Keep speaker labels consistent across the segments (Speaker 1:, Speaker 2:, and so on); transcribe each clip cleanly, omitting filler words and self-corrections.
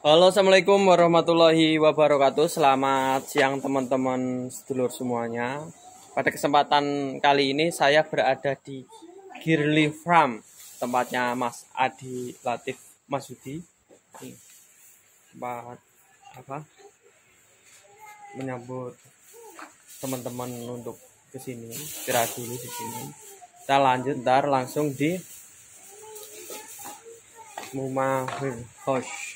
Speaker 1: Halo, assalamualaikum warahmatullahi wabarakatuh. Selamat siang teman-teman sedulur semuanya. Pada kesempatan kali ini saya berada di Girly Farm, tempatnya Mas Adi Latif Masudi. Tempat menyambut teman-teman untuk kesini, istirahat dulu di sini. Kita lanjut langsung di Muma House.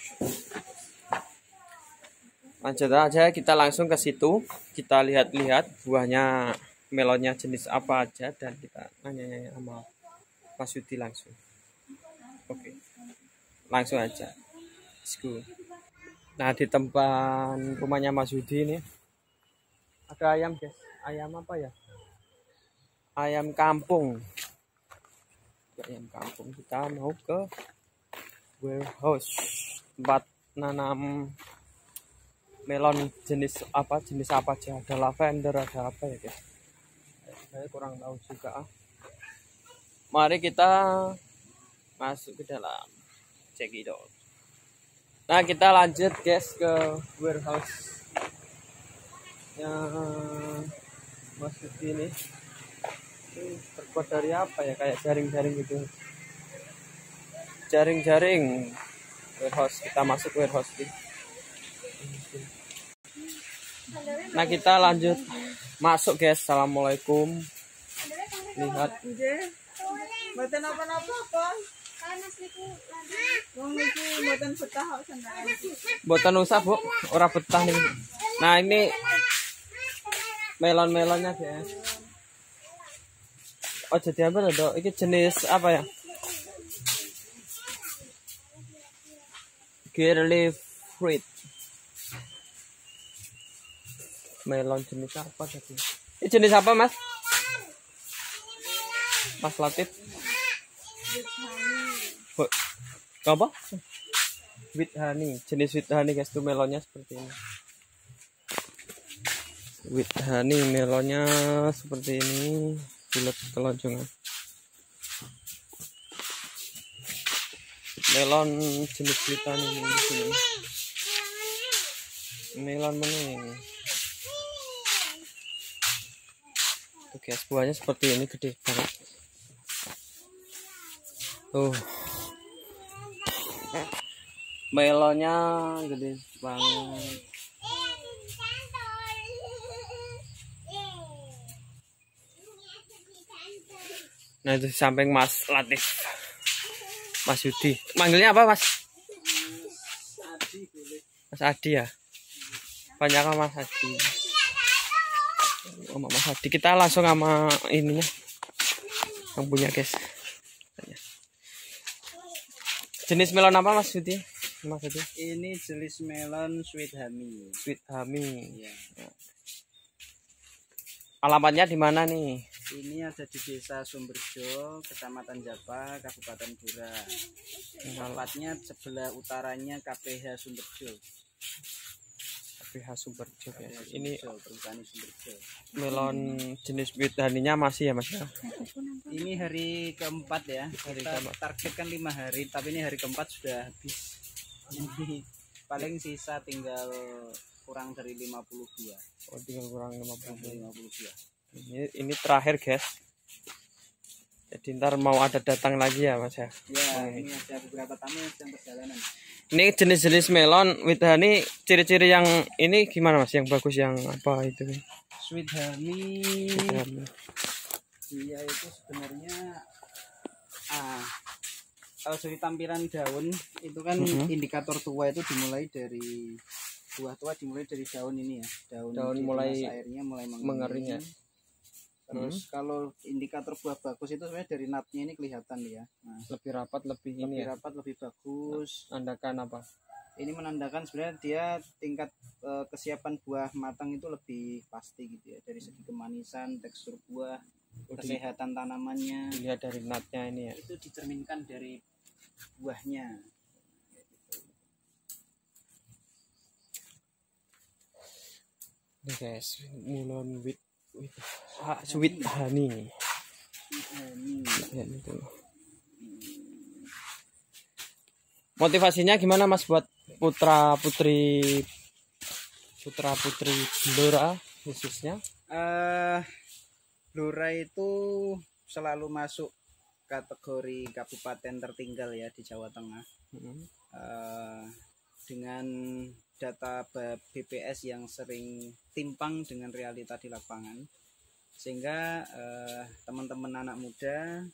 Speaker 1: Lanjut aja, kita langsung ke situ. Kita lihat-lihat buahnya, melonnya jenis apa aja, dan kita nanya sama Mas Yudi langsung. Oke, langsung aja. Let's go. Nah, di tempat rumahnya Mas Yudi ini ada ayam, guys. Ayam apa ya? Ayam kampung. Ayam kampung. Kita mau ke warehouse, tempat nanam melon jenis apa aja, ada lavender, ada apa ya guys, saya kurang tahu juga. Mari kita masuk ke dalam, cekidot. Nah, kita lanjut guys ke warehouse yang masuk ini terbuat dari apa ya, kayak jaring-jaring gitu, jaring-jaring. Warehouse, kita masuk warehouse ini. Nah, kita lanjut masuk guys. Assalamualaikum. Lihat.
Speaker 2: Mboten apa-apa, Pon. Wong niki mboten betah kok sandal.
Speaker 1: Mboten usah, Bu. Ora betah nih. Nah, ini melon-melonnya guys. Oh, jadi apa tuh? Ini jenis apa ya? Girly fruit. Melon jenis apa tadi? Ini jenis apa, Mas? Mas Latif? Apa? Sweet honey. Jenis sweet honey guys, tuh melonnya seperti ini. Sweet honey, melonnya seperti ini, bulat telonjongan. Melon jenis sweet honey ini. Melon bening. Tuh guys, buahnya seperti ini, gede banget. Tuh. Melonnya gede banget. Nah, itu samping Mas Latif. Mas Yudi. Manggilnya apa, Mas?
Speaker 2: Adi boleh.
Speaker 1: Mas Adi ya? Banyak Mas Adi. Oh, Mas Adi. Kita langsung sama ininya. Yang punya, guys. Jenis melon apa, Mas Yudi? Mas Yudi?
Speaker 2: Ini jenis melon sweet honey.
Speaker 1: Sweet honey.
Speaker 2: Ya.
Speaker 1: Alamatnya di mana nih?
Speaker 2: Ini ada di Desa Sumberjo, Kecamatan Japa, Kabupaten Blora. Tempatnya sebelah utaranya KPH Sumberjo.
Speaker 1: KPH Sumberjo ya. Ini
Speaker 2: Perhutani Sumberjo.
Speaker 1: melon jenis sweet honey-nya masih ya, Mas?
Speaker 2: Ini hari keempat ya. Kita targetkan 5 hari, tapi ini hari keempat sudah habis. Ini paling sisa tinggal kurang dari 52.
Speaker 1: Oh, tinggal kurang 52. Ini terakhir guys. Jadi ntar mau ada datang lagi ya, Mas ya.
Speaker 2: Ya, ini ada beberapa tamu yang perjalanan.
Speaker 1: Ini jenis-jenis melon with honey, ciri-ciri yang ini gimana, Mas? Yang bagus yang apa itu?
Speaker 2: Sweet honey. Dia itu sebenarnya kalau dari tampilan daun itu kan indikator tua itu dimulai dari buah tua, dimulai dari daun ini ya. Daun
Speaker 1: mulai
Speaker 2: airnya mulai
Speaker 1: mengering ya.
Speaker 2: Terus kalau indikator buah bagus itu sebenarnya dari natnya ini kelihatan ya. Nah,
Speaker 1: lebih rapat, lebih
Speaker 2: rapat, lebih bagus.
Speaker 1: Menandakan apa?
Speaker 2: Ini menandakan sebenarnya dia tingkat kesiapan buah matang itu lebih pasti gitu ya, dari segi kemanisan, tekstur buah, kesehatan tanamannya.
Speaker 1: Dilihat dari natnya ini ya.
Speaker 2: Itu dicerminkan dari buahnya.
Speaker 1: Ini guys, melon with sweet honey. Ya, itu. Motivasinya gimana, Mas, buat putra putri Blora khususnya?
Speaker 2: Blora itu selalu masuk kategori kabupaten tertinggal ya di Jawa Tengah. Dengan data BPS yang sering timpang dengan realita di lapangan, sehingga teman-teman anak muda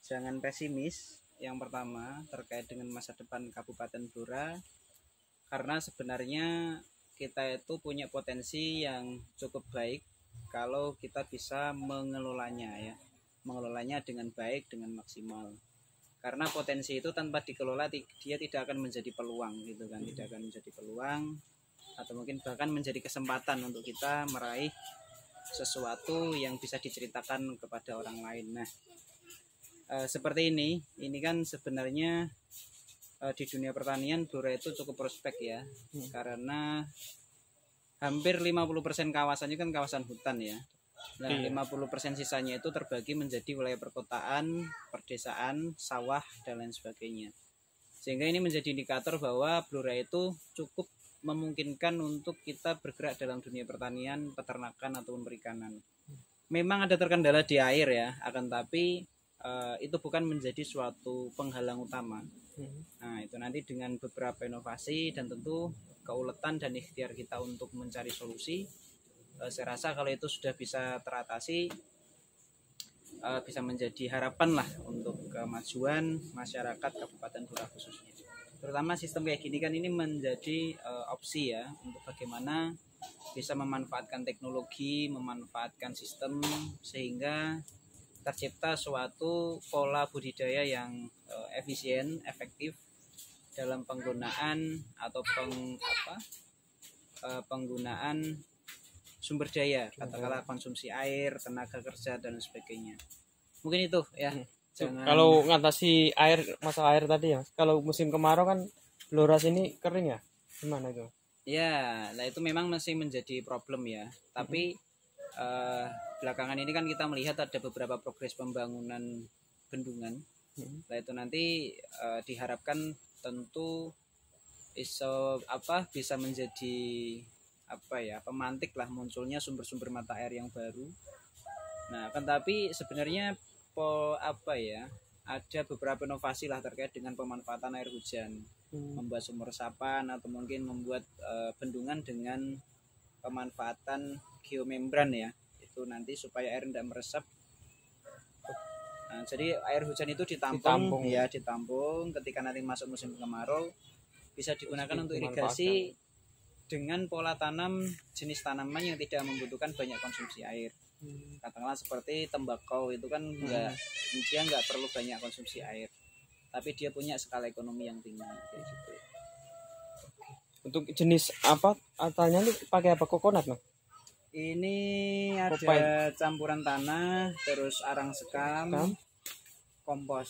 Speaker 2: jangan pesimis. Yang pertama terkait dengan masa depan Kabupaten Blora, karena sebenarnya kita itu punya potensi yang cukup baik kalau kita bisa mengelolanya dengan baik, dengan maksimal. Karena potensi itu tanpa dikelola dia tidak akan menjadi peluang gitu kan, tidak akan menjadi peluang atau mungkin bahkan menjadi kesempatan untuk kita meraih sesuatu yang bisa diceritakan kepada orang lain. Nah, seperti ini kan sebenarnya di dunia pertanian Blora itu cukup prospek ya, karena hampir 50% kawasannya kan kawasan hutan ya. Nah, 50% sisanya itu terbagi menjadi wilayah perkotaan, perdesaan, sawah, dan lain sebagainya. Sehingga ini menjadi indikator bahwa Blora itu cukup memungkinkan untuk kita bergerak dalam dunia pertanian, peternakan, ataupun perikanan. Memang ada terkendala di air ya, akan tapi itu bukan menjadi suatu penghalang utama. Nah, itu nanti dengan beberapa inovasi dan tentu keuletan dan ikhtiar kita untuk mencari solusi, saya rasa kalau itu sudah bisa teratasi, bisa menjadi harapan lah untuk kemajuan masyarakat Kabupaten Blora khususnya. Terutama sistem kayak gini kan ini menjadi opsi ya untuk bagaimana bisa memanfaatkan teknologi, memanfaatkan sistem sehingga tercipta suatu pola budidaya yang efisien, efektif dalam penggunaan atau penggunaan sumber daya, katakanlah konsumsi air, tenaga kerja, dan sebagainya. Mungkin itu ya.
Speaker 1: Kalau ngatasi air, masalah air tadi ya, kalau musim kemarau kan Blora sini kering ya, gimana itu?
Speaker 2: Ya, nah itu memang masih menjadi problem ya. Tapi belakangan ini kan kita melihat ada beberapa progres pembangunan bendungan. Nah itu nanti diharapkan tentu bisa menjadi pemantik lah munculnya sumber-sumber mata air yang baru. Nah, kan tapi sebenarnya ada beberapa inovasi lah terkait dengan pemanfaatan air hujan, membuat sumur resapan atau mungkin membuat bendungan dengan pemanfaatan geomembran ya, itu nanti supaya air tidak meresap. Nah, jadi air hujan itu ditampung ketika nanti masuk musim kemarau bisa digunakan untuk irigasi dengan pola tanam jenis tanaman yang tidak membutuhkan banyak konsumsi air. Katakanlah seperti tembakau itu kan dia nggak perlu banyak konsumsi air, tapi dia punya skala ekonomi yang tinggi kayak gitu.
Speaker 1: Untuk jenis apa atalnya nih pakai apa, kokonat no?
Speaker 2: Ini ada campuran tanah, terus arang sekam, kompos.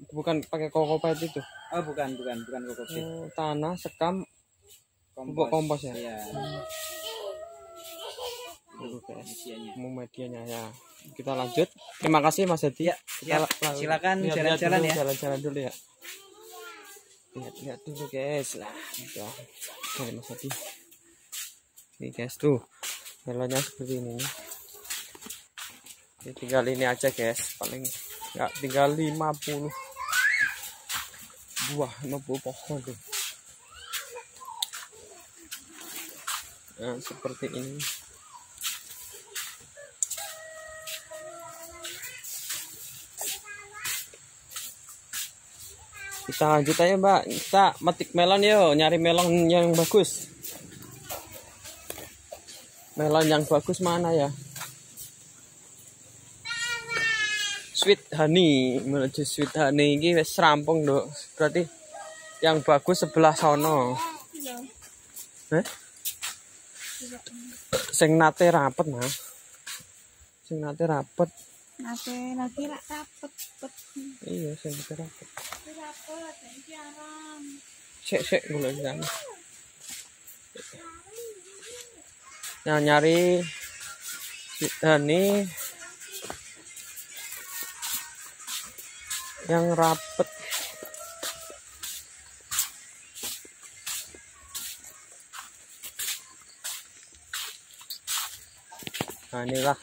Speaker 1: Bukan pakai kokopet itu?
Speaker 2: Oh bukan kokopet.
Speaker 1: Tanah, sekam, kompos ya.
Speaker 2: Iya.
Speaker 1: Medianya ya. Kita lanjut. Terima kasih Mas Hadi.
Speaker 2: Ya, silakan jalan-jalan ya.
Speaker 1: Jalan-jalan dulu ya. Lihat dulu guys lah. Udah. Oke, Mas Hadi. Ini guys tuh. Melonnya seperti ini. Ini tinggal ini aja guys. Paling enggak tinggal 50 buah, 50 pohon tuh. Nah, seperti ini. Kita lanjut aja Mbak, kita metik melon yuk, nyari melon yang bagus. Melon yang bagus mana ya? Sweet honey, menuju sweet honey ini wis rampung Dok. Berarti yang bagus sebelah sono. Sing nate rapet Mas. Sing nate rapet.
Speaker 3: Nate lagi rapet.
Speaker 1: Iya, sing nate rapet.
Speaker 3: Rapet, iki aram.
Speaker 1: Sek golek kan. Nah, nyari honey yang rapet. Nah inilah